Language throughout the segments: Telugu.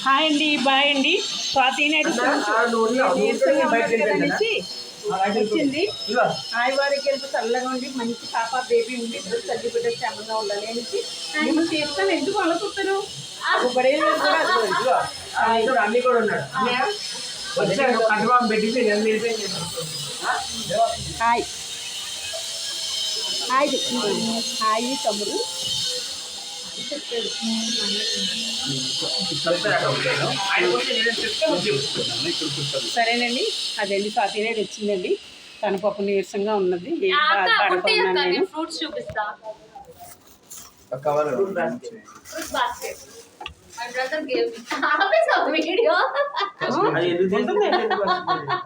హాయ్ అండి, బాయ్ అండి. స్వాతి నాయుడు వచ్చింది. హాయ్ వారికి వెళ్ళి చల్లగా ఉండి మంచి పాప బేబీ ఉండి ఇద్దరు తల్లి బిడ్డ క్షేమంగా ఉండాలి అనేసి మిమ్మల్ని చేస్తాను. ఎందుకు అనుకుంటారు? అన్ని కూడా ఉన్నాడు. హాయ్ హాయ్ హాయ్ తమ్ముడు సరేనండి. అదండి స్వాతి నాయుడు వచ్చిందండి. తన పప్పు నీరసంగా ఉన్నది. ఫ్రూట్స్ చూపిస్తా.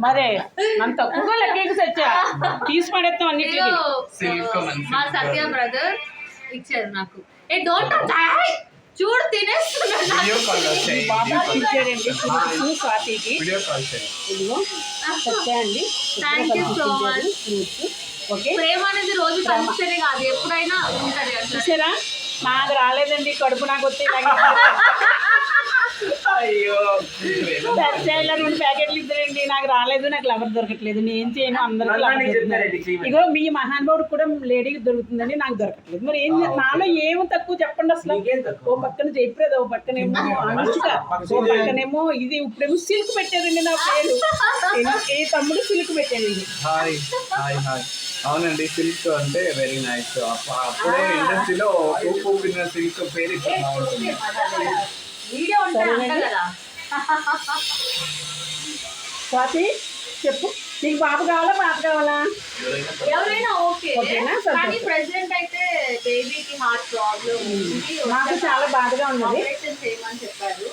మరే నన్ను తక్కువగా లెక్కకి తెచ్చా తీసి పడేస్తాం అన్నిటికీ. మా సత్య బ్రదర్ ఇచ్చారు నాకు. ఏ డోంట్ చూడు తినేస్తున్నాడు. స్వాతికి ఇదిగో సత్య అండి. ప్రేమ అనేది రోజు కలిస్తేనే కాదు, ఎప్పుడైనా ఉంటది. చూసారా, నాకు రాలేదండి కడుపు. నాకు వచ్చే సత్యాలో 2 ప్యాకెట్లు ఇద్దరండి. నాకు రాలేదు, నాకు లవర్ దొరకట్లేదు. నేను చేయను, అందరికీ. ఇగో మీ మహానుభావుడు కూడా లేడీకి దొరుకుతుందండి, నాకు దొరకట్లేదు. మరి ఏం నాలో ఏమో తక్కువ చెప్పండి అసలు. ఓ పక్కన జయప్రద, ఓ పక్కనేమో అనుష్క, ఓ పక్కనేమో ఇది. ఇప్పుడేమో సిల్క్ పెట్టారండి నా పేరు. ఏ తమ్ముడు సిల్క్ పెట్టారండి. అవునండి, సిల్క్ అంటే వెరీ నైస్. అప్పుడే ఇండస్ట్రీలో సిల్క్ పేరు బాగుంటుంది. స్వాతి చెప్పు, నీకు బాబు కావాలా పాప కావాలా? ఎవరైనా ఓకే, కానీ ప్రెసెంట్ అయితే బేబీకి హార్ట్ ప్రాబ్లం ఉంది. నాకు చాలా బాధగా ఉన్నది. ఆపరేషన్ చేయమని చెప్పారు.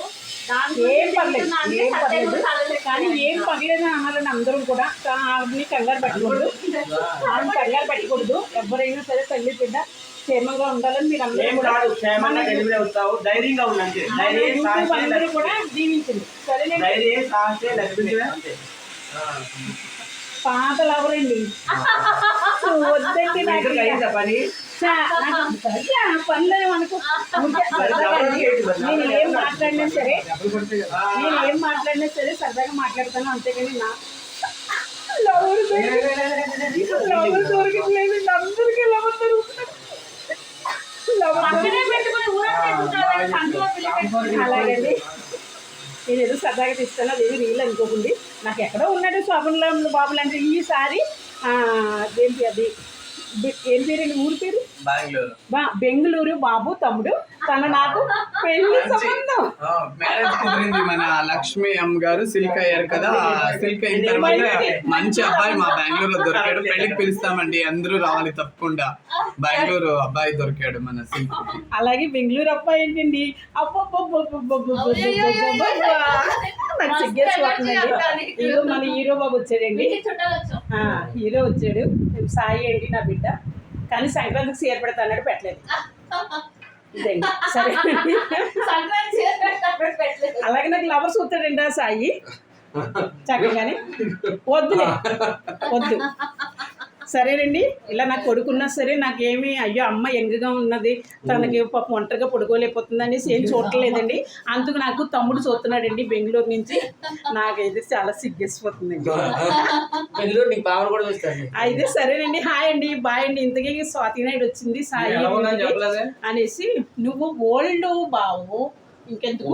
ఏం పర్లేదు, ఏం పర్లేదు, కానీ ఏం పర్లేదు అనాలని అందరూ కూడా. ఆవిడని కంగారు పెట్టకూడదు, ఆవిడని కంగారు పెట్టకూడదు. ఎవరైనా సరే తల్లి బిడ్డ క్షేమంగా ఉండాలని మీరు అందరూ కూడా జీవించండి. సరేనండి. పాతలు ఎవరండి వద్దండి. నాకు పనులు మనకు నేను ఏం మాట్లాడినా సరే సరదాగా మాట్లాడతాను, అంతేగాని నా లవర్ దొరకట్లేదు. అందరికీ లవర్ దొరుకుతారు. అలాగండి, నేను ఏదో సరదాగా తీస్తాను, అదేమి రీల్ అనుకోకండి. నాకు ఎక్కడో ఉన్నాడు శోభన్లో బాబులు అంటే. ఈసారి అదేంటి అది ఏం పేరండి ఊరి పేరు? బెంగళూరు బాబు తమ్ముడు. తన నాకు పెళ్లి సంబంధం మ్యారేజ్ కుదిరింది. మన లక్ష్మి అమ్మ గారు సిల్క్ అయ్యారు కదా. సిల్క్ అయిన తర్వాత మంచి అబ్బాయి మా బెంగళూరులో దొరికాడు. పెళ్లికి పిలుస్తామండి, అందరూ రావాలి తప్పకుండా. బెంగళూరు అబ్బాయి దొరికాడు మన సిల్క్. అలాగే బెంగళూరు అబ్బాయి ఏంటండి, నాకు సిగ్గేసిపోతుందండి. ఇదిగో మన హీరో బాబు వచ్చాడండి. హీరో వచ్చాడు. సాయి అండి నా బిడ్డ, కానీ సంక్రాంతికి చీర పెడతా అన్నాడు, పెట్టలేదు. ఇదండి. సరే, అలాగే నాకు లవర్స్ వస్తాడండి ఆ సాయి చక్కగానే. వద్దు సరేనండి. ఇలా నాకు కొడుకున్నా సరే నాకేమి అయ్యో అమ్మ యంగ్గా ఉన్నది, తనకి పాపం ఒంటరిగా పడుకోలేకపోతుంది అనేసి ఏం చూడలేదండి. అందుకు నాకు తమ్ముడు చూస్తున్నాడండి బెంగళూరు నుంచి. నాకైతే చాలా సిగ్గేసిపోతుందండి. అయితే సరేనండి. హాయ్ అండి, బాయ్ అండి. ఇంతకీ స్వాతి నాయుడు వచ్చింది సాయి అనేసి. నువ్వు ఓల్డ్ బావు, ఇంకెందుకు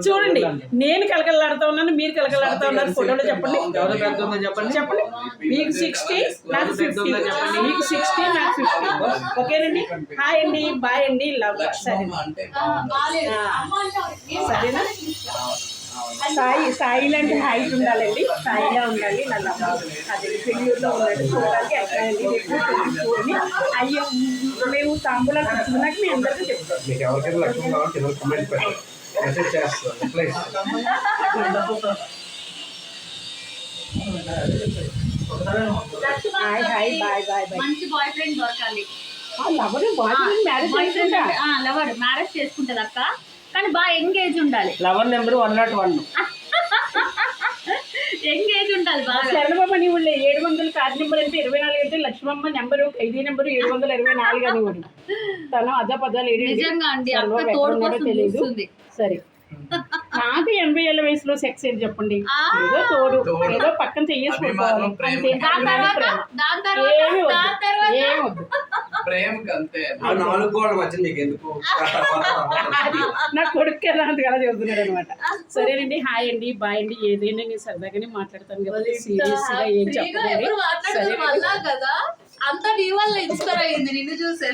చూడండి. నేను కలకలాడుతూ ఉన్నాను, మీరు కలకలాడుతూ ఉన్నారు. ఫోటోలో చెప్పండి. మీకు 60, నాకు 50. మీకు 60, నాకు 50. ఓకేనండి. హాయ్ అండి, బాయ్ అండి, లవ్. సరేనా? సాయి లాంటి హైట్ ఉండాలండి, సాయిలా ఉండాలి. నా లవ్ అదే బెంగళూరులో ఉన్నాడు. చూడడానికి ఎక్కడండి చూడండి. అయ్యో, మేము తాంబూలాలు కూర్చున్నాక మీ అందరికీ చెప్తాం. Hi bye bye bye. మంచి బాయ్ ఫ్రెండ్ దొరకాలి. లవర్ మ్యారేజ్ చేసుకుంటది అక్క, కానీ బాగా ఎంగేజ్ ఉండాలి. Lover number 101. యంగ్ ఏజ్ ఉంటది బాగా. శరణబాబు అని వాళ్ళు 700 కార్డు నెంబర్ అంటే 24 అంటే లక్ష్మమ్మ నెంబరు ఖైదీ నెంబరు 724 అని వాడు తను అద్దపదాలు నిజంగా అండి అక్క తోడు కోసం తెలియదు. చూస్తుంది. సరే నాకు 80 ఏళ్ళ వయసులో సెక్స్ ఏంటి చెప్పండి, ఏదో తోడు ఏదో పక్కన చెయ్యేసుకోవాలి అభిమానం, ప్రేమ. అంతే. దాని ఏమి తర్వాత ఏమి వద్దు ప్రేమకి అంతే. ఆ 4 గోడల మధ్య నీకు ఎందుకు నా కొడుకు ఎలా చెబుతున్నాడు అనమాట. సరేనండి, హాయ్ అండి, బాయ్ అండి, ఏదైనా నేను సరదాగానే మాట్లాడతాను కదా, సీరియస్ గా ఏం చెప్పండి. ఎవరు మాట్లాడదు కదా, అంత నీ వల్ల ఇన్స్పైర్ అయ్యింది నిన్ను చూసే.